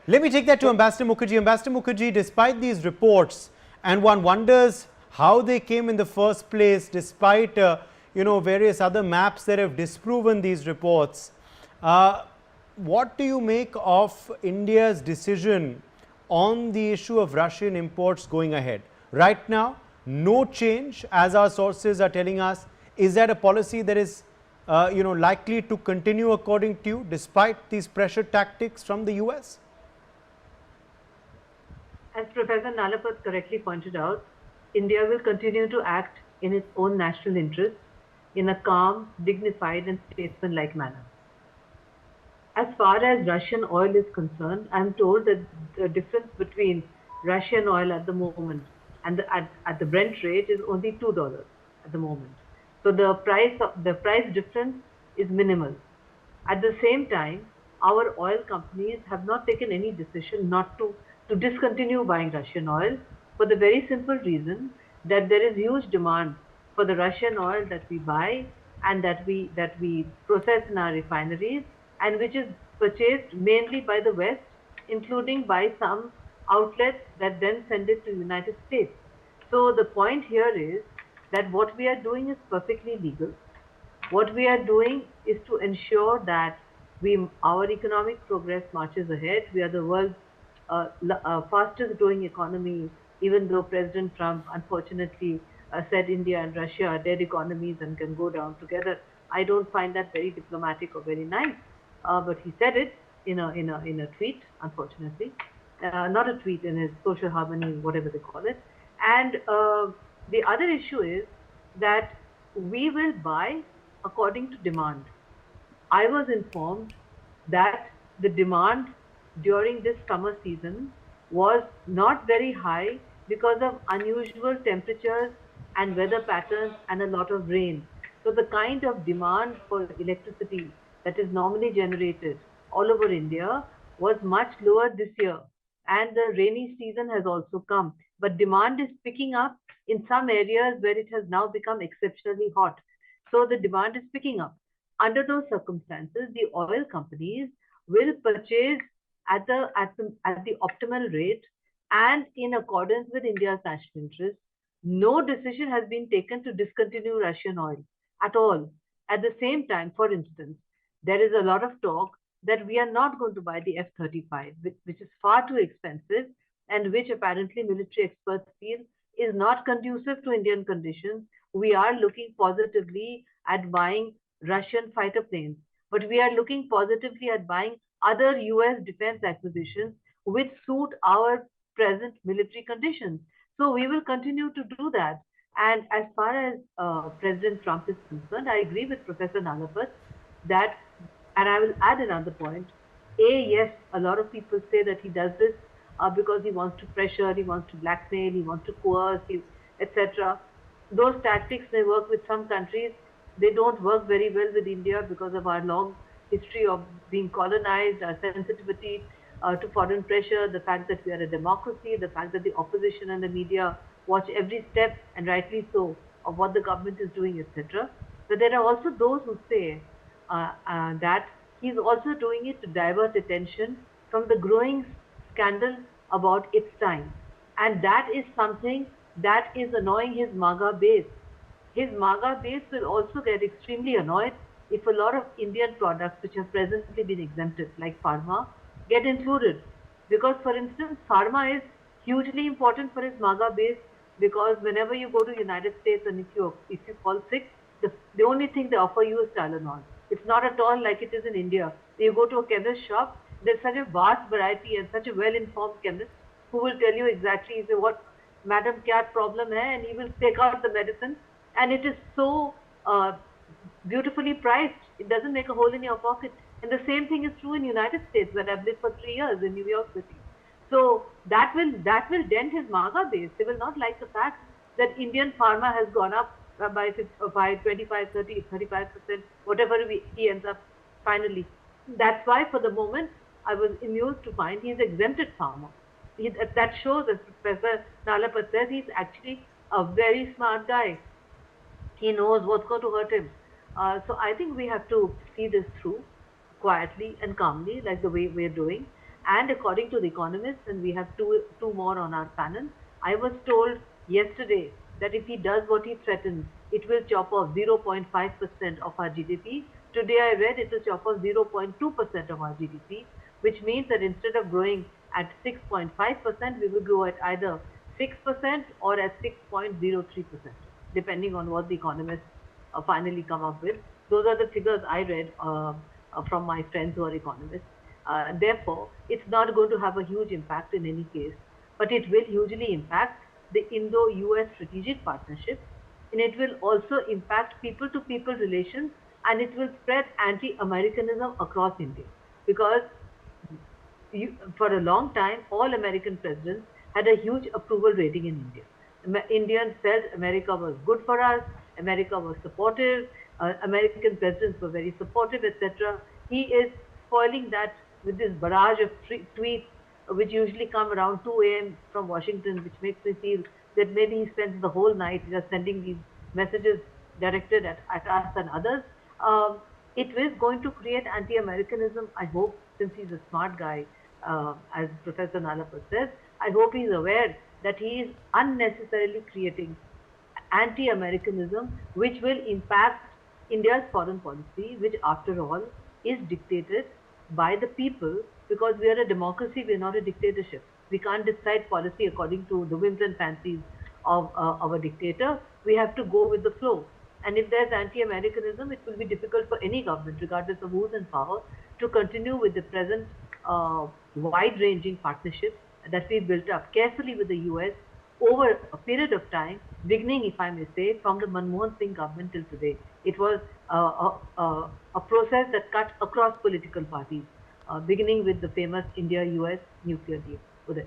Let me take that to Ambassador Mukherjee. Ambassador Mukherjee, despite these reports, and one wonders how they came in the first place, despite various other maps that have disproven these reports. What do you make of India's decision on the issue of Russian imports going ahead? Right now, no change, as our sources are telling us. Is that a policy that is likely to continue according to you, despite these pressure tactics from the US? As Professor Nalapat correctly pointed out, India will continue to act in its own national interest in a calm, dignified, and statesmanlike manner. As far as Russian oil is concerned, I'm told that the difference between Russian oil at the moment and at the Brent rate is only $2 at the moment. So the price difference is minimal. At the same time, our oil companies have not taken any decision not to discontinue buying Russian oil for the very simple reason that there is huge demand for the Russian oil that we buy and that we process in our refineries, and which is purchased mainly by the West, including by some outlets that then send it to the United States. So the point here is that what we are doing is perfectly legal. What we are doing is to ensure that our economic progress marches ahead. We are the world's fastest growing economy, even though President Trump unfortunately said India and Russia are dead economies and can go down together. I don't find that very diplomatic or very nice, but he said it in a tweet, unfortunately, not a tweet, in his social harmony, whatever they call it. And the other issue is that we will buy according to demand. I was informed that the demand during this summer season was not very high because of unusual temperatures and weather patterns and a lot of rain. So the kind of demand for electricity that is normally generated all over India was much lower this year. And the rainy season has also come. But demand is picking up in some areas where it has now become exceptionally hot. So the demand is picking up. Under those circumstances, the oil companies will purchase at the optimal rate and in accordance with India's national interest. No decision has been taken to discontinue Russian oil at all. At the same time, for instance, there is a lot of talk that we are not going to buy the F-35, which is far too expensive and which apparently military experts feel is not conducive to Indian conditions. We are looking positively at buying Russian fighter planes, but we are looking positively at buying other US defense acquisitions which suit our present military conditions. So we will continue to do that. And as far as President Trump is concerned, I agree with Professor Nalapat that, and I will add another point. Yes, a lot of people say that he does this because he wants to pressure, he wants to blackmail, he wants to coerce, etc. Those tactics may work with some countries. They don't work very well with India because of our long history of being colonized, our sensitivity to foreign pressure, the fact that we are a democracy, the fact that the opposition and the media watch every step, and rightly so, of what the government is doing, etc. But there are also those who say that he's also doing it to divert attention from the growing scandal about its time. And that is something that is annoying his MAGA base. His MAGA base will also get extremely annoyed if a lot of Indian products which have presently been exempted, like pharma, get included. Because, for instance, pharma is hugely important for his MAGA base because whenever you go to United States and if you fall sick, the only thing they offer you is Tylenol. It's not at all like it is in India. You go to a chemist shop, there's such a vast variety and such a well-informed chemist who will tell you exactly what, madam, kya problem hai, and he will take out the medicine, and it is so beautifully priced. It doesn't make a hole in your pocket. And the same thing is true in United States, where I've lived for 3 years in New York City. So that will dent his MAGA base. They will not like the fact that Indian pharma has gone up by 25, 30, 35%, whatever he ends up finally. That's why for the moment I was amused to find he's exempted pharma. That shows, as Professor Nalapat says, he's actually a very smart guy. He knows what's going to hurt him. So I think we have to see this through quietly and calmly, like the way we're doing. And according to The Economist, and we have two more on our panel, I was told yesterday that if he does what he threatens, it will chop off 0.5% of our GDP. Today I read it will chop off 0.2% of our GDP, which means that instead of growing at 6.5%, we will grow at either 6% or at 6.03%, depending on what The Economist finally come up with. Those are the figures I read from my friends who are economists. Therefore, it's not going to have a huge impact in any case, but it will hugely impact the Indo-US strategic partnership, and it will also impact people-to-people relations, and it will spread anti-Americanism across India, because for a long time, all American presidents had a huge approval rating in India. Indians felt America was good for us, America was supportive, American presidents were very supportive, etc. He is spoiling that with this barrage of tweets, which usually come around 2 a.m. from Washington, which makes me feel that maybe he spends the whole night just sending these messages directed at us and others. Um, it is going to create anti-Americanism, I hope, since he's a smart guy, as Professor Nalapur says. I hope he's aware that he is unnecessarily creating anti-Americanism, which will impact India's foreign policy, which after all is dictated by the people, because we are a democracy, we are not a dictatorship. We can't decide policy according to the whims and fancies of a dictator. We have to go with the flow. And if there's anti-Americanism, it will be difficult for any government, regardless of who's in power, to continue with the present wide-ranging partnership that we built up carefully with the US over a period of time, beginning, if I may say, from the Manmohan Singh government till today. It was a process that cut across political parties, beginning with the famous India-US nuclear deal. Uday.